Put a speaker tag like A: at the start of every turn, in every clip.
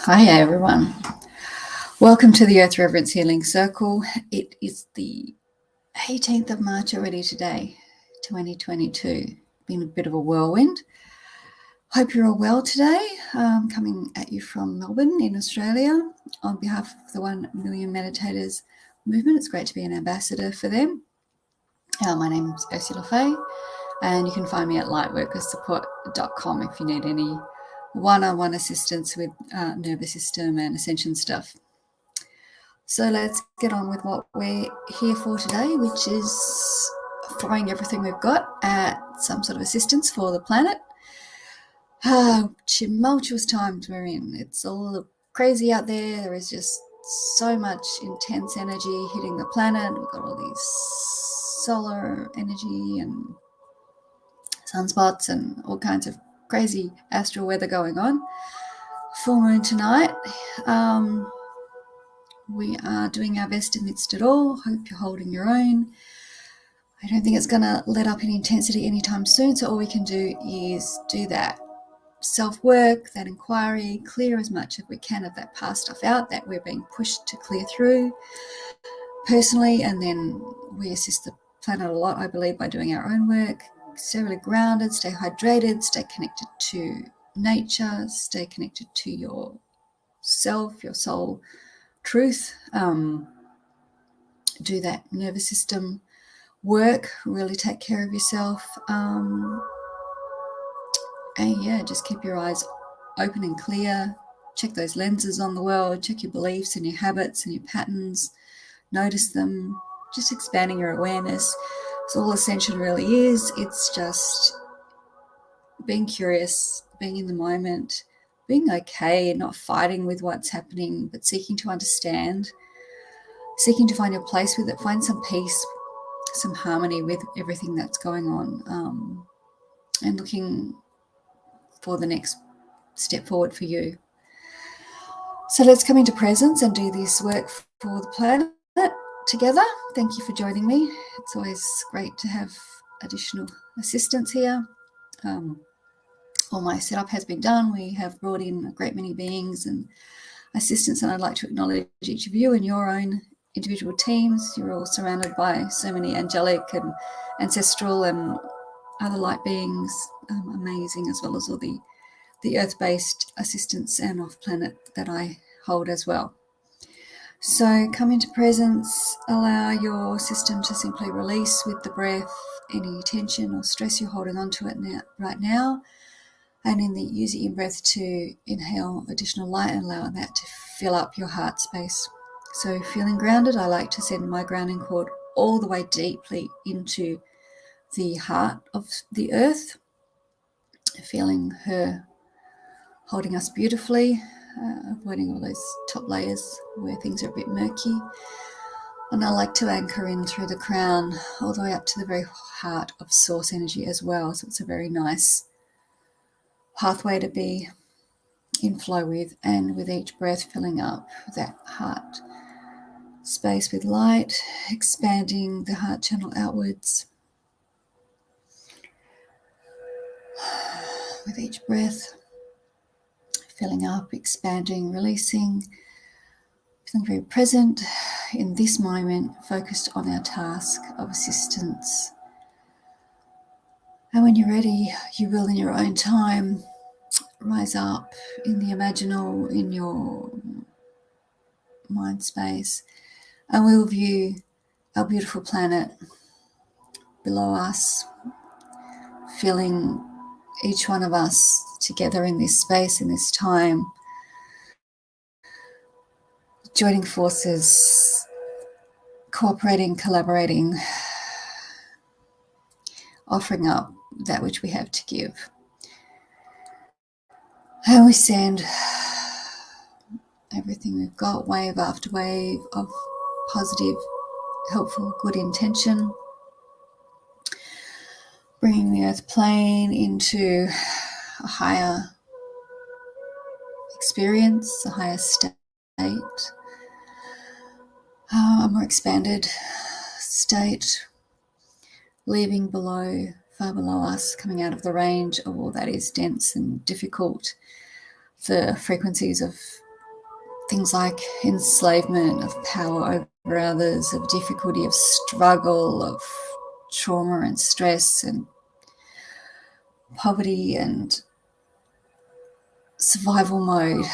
A: Hi everyone. Welcome to the Earth Reverence Healing Circle. It is the 18th of March already today, 2022. Been a bit of a whirlwind. Hope you're all well today. Coming at you from Melbourne in Australia on behalf of the 1 Million Meditators movement. It's great to be an ambassador for them. My name is Ursula Faye, and you can find me at lightworkersupport.com if you need any one-on-one assistance with nervous system and ascension stuff. So let's get on with what we're here for today, which is throwing everything we've got at some sort of assistance for the planet. Tumultuous times we're in. It's all crazy out there. There is just so much intense energy hitting the planet. We've got all these solar energy and sunspots and all kinds of crazy astral weather going on. Full moon tonight. We are doing our best amidst it all. Hope you're holding your own. I don't think it's going to let up in intensity anytime soon, so all we can do is do that self-work, that inquiry, clear as much as we can of that past stuff out that we're being pushed to clear through personally, and then we assist the planet a lot, I believe, by doing our own work. Stay really grounded, stay hydrated, stay connected to nature, stay connected to yourself, your soul truth. Do that nervous system work, really take care of yourself. And yeah, just keep your eyes open and clear. Check those lenses on the world, check your beliefs and your habits and your patterns, notice them, just expanding your awareness. So all ascension really is, it's just being curious, being in the moment, being okay, not fighting with what's happening, but seeking to understand, seeking to find your place with it, find some peace, some harmony with everything that's going on, and looking for the next step forward for you. So let's come into presence and do this work for the planet together. Thank you for joining me. It's always great to have additional assistance here. All my setup has been done. We have brought in a great many beings and assistants, and I'd like to acknowledge each of you and your own individual teams. You're all surrounded by so many angelic and ancestral and other light beings, amazing, as well as all the earth-based assistants and off-planet that I hold as well. So come into presence, allow your system to simply release with the breath any tension or stress you're holding on to it right now. And use the in-breath to inhale additional light and allow that to fill up your heart space. So feeling grounded, I like to send my grounding cord all the way deeply into the heart of the earth, feeling her holding us beautifully, avoiding all those top layers where things are a bit murky. And I like to anchor in through the crown all the way up to the very heart of source energy as well. So it's a very nice pathway to be in flow with, and with each breath filling up that heart space with light, expanding the heart channel outwards. With each breath, filling up, expanding, releasing, feeling very present in this moment, focused on our task of assistance. And when you're ready, you will, in your own time, rise up in the imaginal, in your mind space, and we'll view our beautiful planet below us, feeling each one of us together in this space, in this time, joining forces, cooperating, collaborating, offering up that which we have to give. And we send everything we've got, wave after wave of positive, helpful, good intention, bringing the earth plane into a higher experience, a higher state, a more expanded state, leaving below, far below us, coming out of the range of all that is dense and difficult, the frequencies of things like enslavement, of power over others, of difficulty, of struggle, of trauma and stress and poverty and survival mode.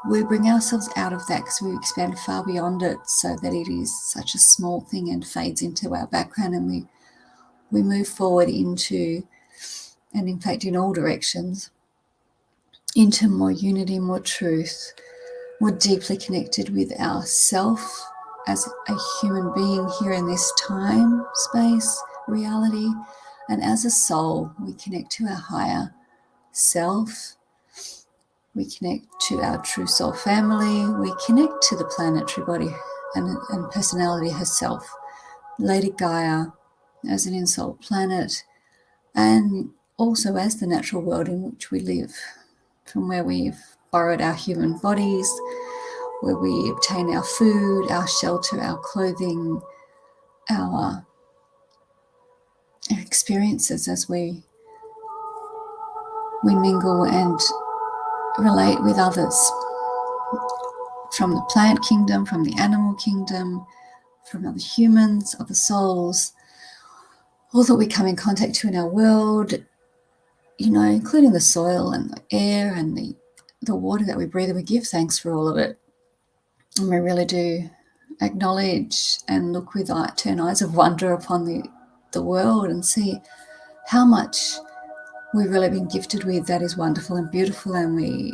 A: We bring ourselves out of that because we expand far beyond it, so that it is such a small thing and fades into our background, and we move forward into, and in fact in all directions, into more unity, more truth, more deeply connected with ourself as a human being here in this time, space, reality, and as a soul. We connect to our higher self. We connect to our true soul family. We connect to the planetary body and personality herself, Lady Gaia, as an in-soul planet, and also as the natural world in which we live, from where we've borrowed our human bodies, where we obtain our food, our shelter, our clothing, our experiences as we mingle and relate with others, from the plant kingdom, from the animal kingdom, from other humans, other souls, all that we come in contact to in our world, including the soil and the air and the water that we breathe. And we give thanks for all of it. And we really do acknowledge and look with turn eyes of wonder upon the world and see how much we've really been gifted with that is wonderful and beautiful, and we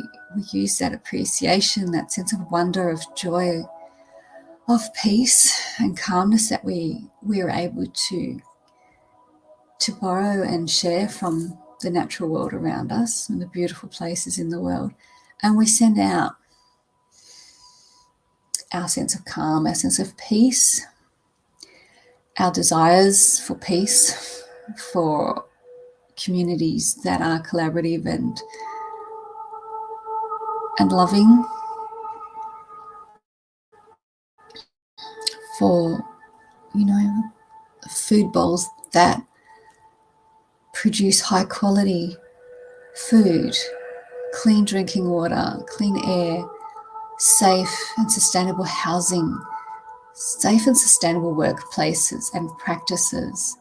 A: use that appreciation, that sense of wonder, of joy, of peace and calmness that we are able to borrow and share from the natural world around us and the beautiful places in the world. And we send out our sense of calm, our sense of peace, our desires for peace, for communities that are collaborative and loving, for food bowls that produce high quality food, clean drinking water, clean air, safe and sustainable housing, safe and sustainable workplaces and practices,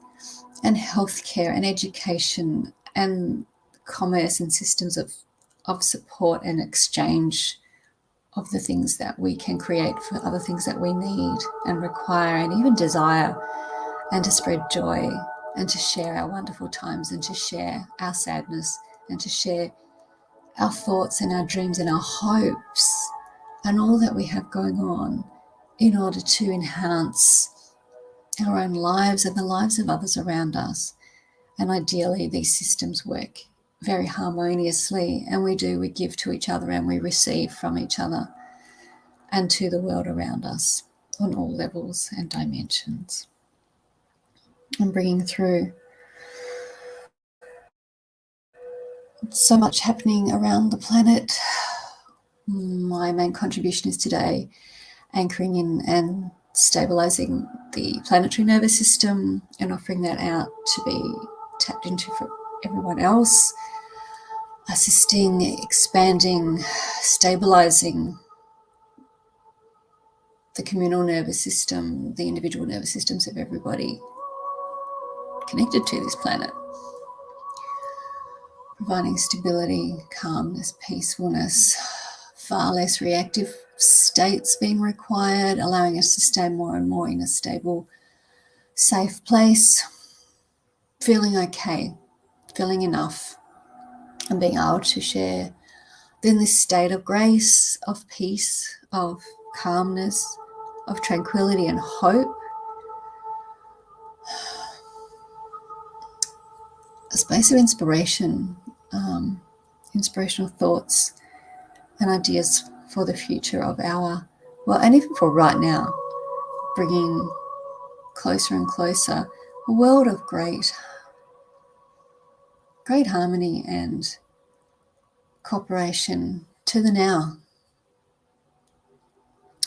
A: and healthcare and education and commerce and systems of support and exchange of the things that we can create for other things that we need and require and even desire, and to spread joy and to share our wonderful times and to share our sadness and to share our thoughts and our dreams and our hopes and all that we have going on, in order to enhance our own lives and the lives of others around us. And ideally, these systems work very harmoniously, and we give to each other and we receive from each other and to the world around us on all levels and dimensions. And bringing through so much happening around the planet. My main contribution is today anchoring in and stabilizing the planetary nervous system and offering that out to be tapped into for everyone else, assisting, expanding, stabilizing the communal nervous system, the individual nervous systems of everybody connected to this planet, providing stability, calmness, peacefulness, far less reactive states being required, allowing us to stay more and more in a stable, safe place, feeling okay, feeling enough, and being able to share then this state of grace, of peace, of calmness, of tranquility and hope, a space of inspiration, inspirational thoughts and ideas for the future of and even for right now, bringing closer and closer a world of great harmony and cooperation to the now,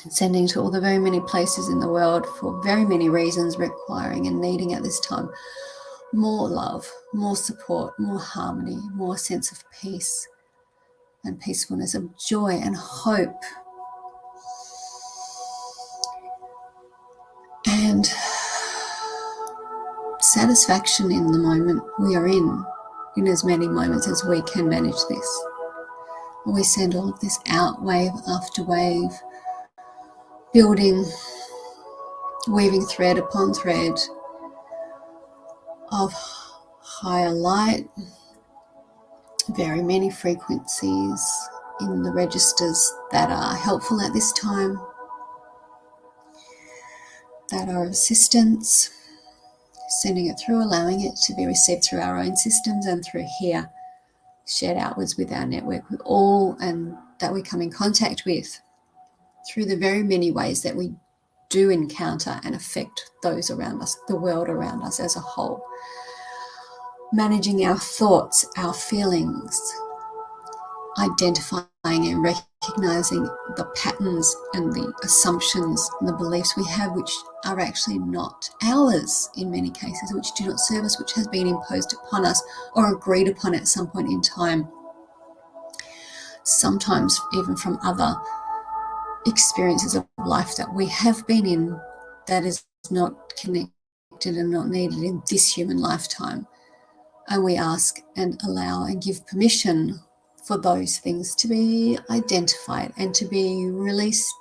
A: and sending to all the very many places in the world for very many reasons, requiring and needing at this time more love, more support, more harmony, more sense of peace, and peacefulness, of joy and hope and satisfaction in the moment we are in as many moments as we can manage this. We send all of this out, wave after wave, building, weaving thread upon thread of higher light, very many frequencies in the registers that are helpful at this time, that are assistance, sending it through, allowing it to be received through our own systems and through here, shared outwards with our network, with all and that we come in contact with through the very many ways that we do encounter and affect those around us, the world around us as a whole. Managing our thoughts, our feelings, identifying and recognizing the patterns and the assumptions and the beliefs we have, which are actually not ours in many cases, which do not serve us, which has been imposed upon us or agreed upon at some point in time, sometimes even from other experiences of life that we have been in, that is not connected and not needed in this human lifetime. And we ask and allow and give permission for those things to be identified and to be released,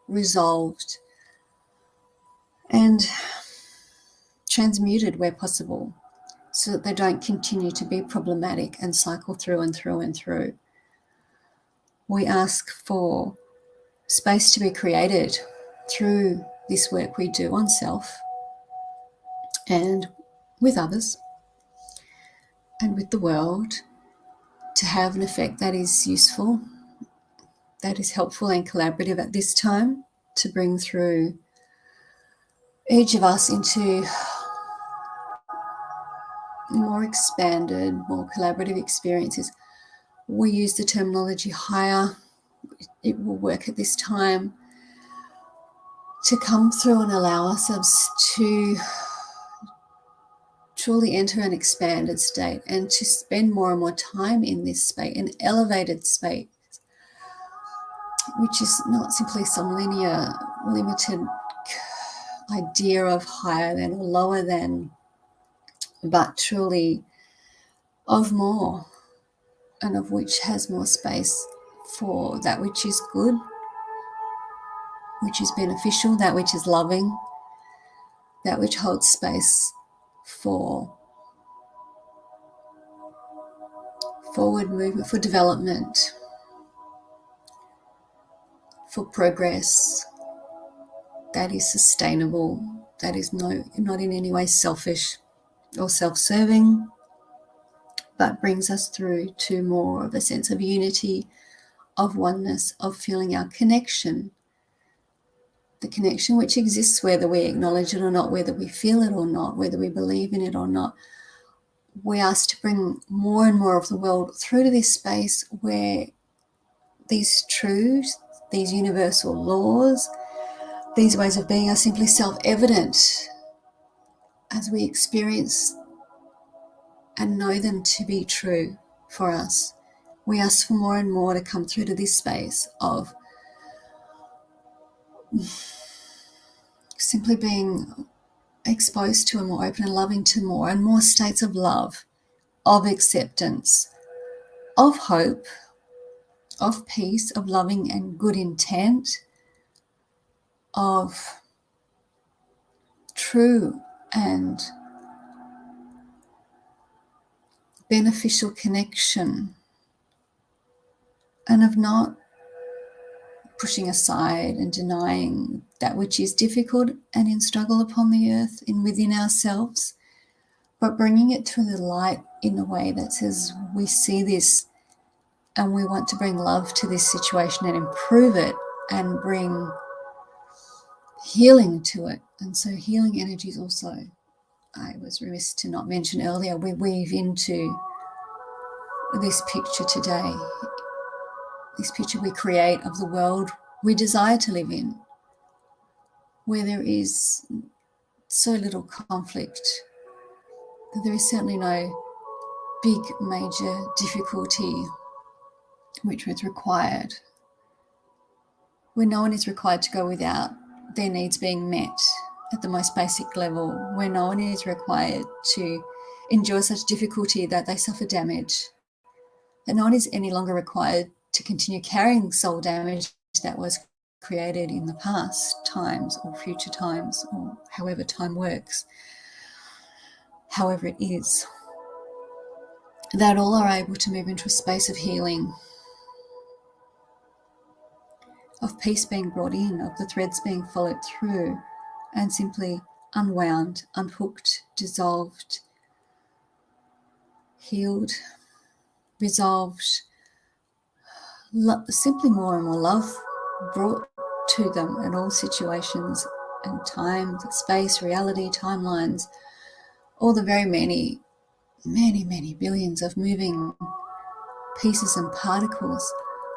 A: resolved, and transmuted where possible, so that they don't continue to be problematic and cycle through and through and through. We ask for space to be created through this work we do on self and with others and with the world, to have an effect that is useful, that is helpful and collaborative at this time, to bring through each of us into more expanded, more collaborative experiences. We use the terminology higher. It will work at this time to come through and allow ourselves to truly enter an expanded state and to spend more and more time in this space, an elevated space, which is not simply some linear, limited idea of higher than or lower than, but truly of more, and of which has more space for that which is good, which is beneficial, that which is loving, that which holds space for forward movement, for development, for progress, that is sustainable, that is not in any way selfish or self-serving, but brings us through to more of a sense of unity, of oneness, of feeling our connection, the connection which exists whether we acknowledge it or not, whether we feel it or not, whether we believe in it or not. We ask to bring more and more of the world through to this space where these truths, these universal laws, these ways of being are simply self-evident as we experience and know them to be true for us. We ask for more and more to come through to this space of simply being exposed to and more open and loving to more and more states of love, of acceptance, of hope, of peace, of loving and good intent, of true and beneficial connection, and of not pushing aside and denying that which is difficult and in struggle upon the earth and within ourselves, but bringing it to the light in a way that says we see this and we want to bring love to this situation and improve it and bring healing to it. And so healing energies also, I was remiss to not mention earlier, we weave into this picture today, this picture we create of the world we desire to live in, where there is so little conflict, that there is certainly no big major difficulty which is required, where no one is required to go without their needs being met at the most basic level, where no one is required to endure such difficulty that they suffer damage, that no one is any longer required to continue carrying soul damage that was created in the past times or future times, or however time works, however it is, that all are able to move into a space of healing, of peace being brought in, of the threads being followed through and simply unwound, unhooked, dissolved, healed, resolved, simply more and more love brought to them in all situations and time, space, reality, timelines, all the very many billions of moving pieces and particles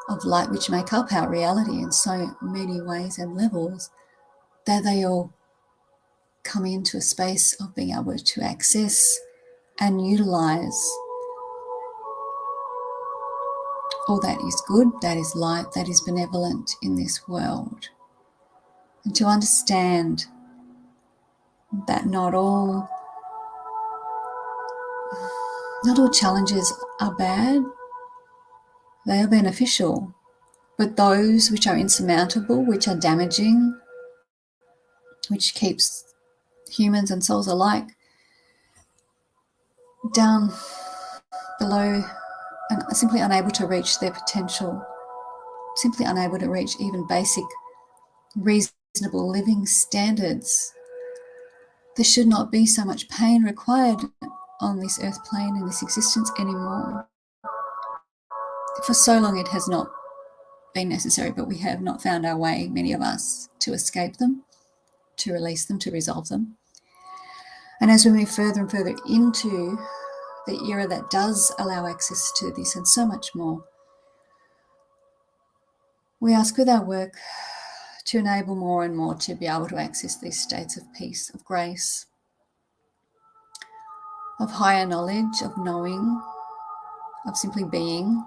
A: of light which make up our reality in so many ways and levels, that they all come into a space of being able to access and utilize all that is good, that is light, that is benevolent in this world. And to understand that not all challenges are bad, they are beneficial. But those which are insurmountable, which are damaging, which keeps humans and souls alike down below and simply unable to reach their potential, simply unable to reach even basic reasonable living standards. There should not be so much pain required on this earth plane in this existence anymore. For so long it has not been necessary, but we have not found our way, many of us, to escape them, to release them, to resolve them. And as we move further and further into the era that does allow access to this and so much more, we ask with our work to enable more and more to be able to access these states of peace, of grace, of higher knowledge, of knowing, of simply being,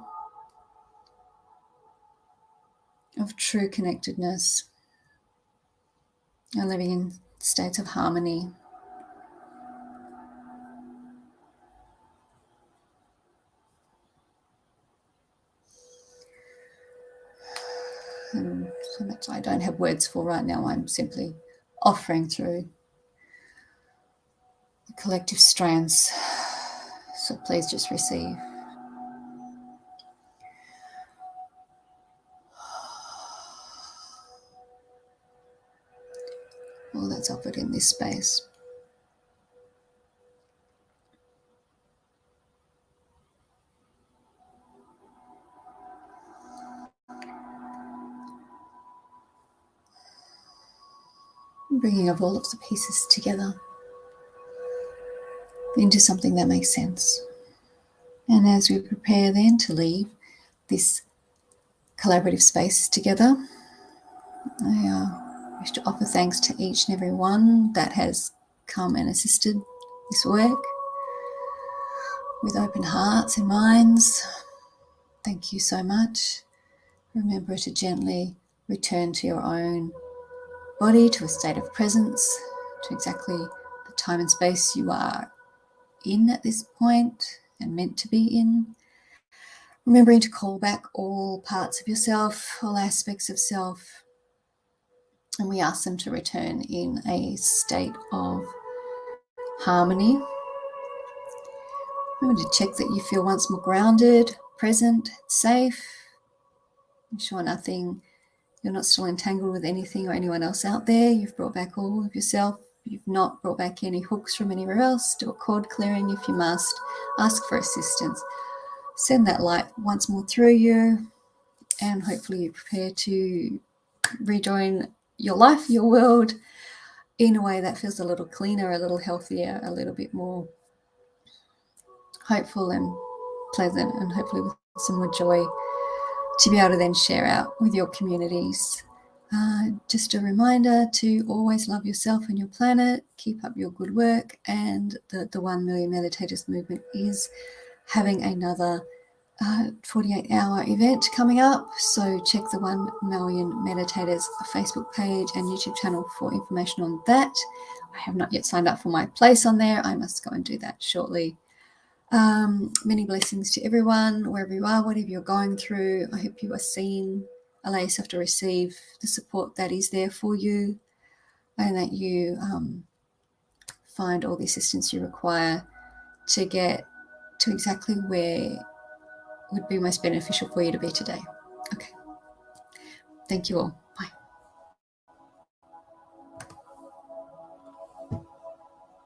A: of true connectedness, and living in states of harmony. And so much I don't have words for right now. I'm simply offering through the collective strands. So please just receive. All that's offered in this space. Bringing of all of the pieces together into something that makes sense. And as we prepare then to leave this collaborative space together, I wish to offer thanks to each and every one that has come and assisted this work with open hearts and minds. Thank you so much. Remember to gently return to your own body, to a state of presence, to exactly the time and space you are in at this point and meant to be in. Remembering to call back all parts of yourself, all aspects of self, and we ask them to return in a state of harmony. Remember to check that you feel once more grounded, present, safe. Ensure you're not still entangled with anything or anyone else out there. You've brought back all of yourself. You've not brought back any hooks from anywhere else. Do a cord clearing if you must. Ask for assistance. Send that light once more through you, and hopefully you prepare to rejoin your life, your world, in a way that feels a little cleaner, a little healthier, a little bit more hopeful and pleasant, and hopefully with some more joy to be able to then share out with your communities. Just a reminder to always love yourself and your planet, keep up your good work, and the 1 Million Meditators movement is having another 48-hour event coming up. So check the 1 Million Meditators Facebook page and YouTube channel for information on that. I have not yet signed up for my place on there. I must go and do that shortly. Many blessings to everyone, wherever you are, whatever you're going through. I hope you are seen. Allow yourself to receive the support that is there for you, and that you find all the assistance you require to get to exactly where would be most beneficial for you to be today. Okay. Thank you all.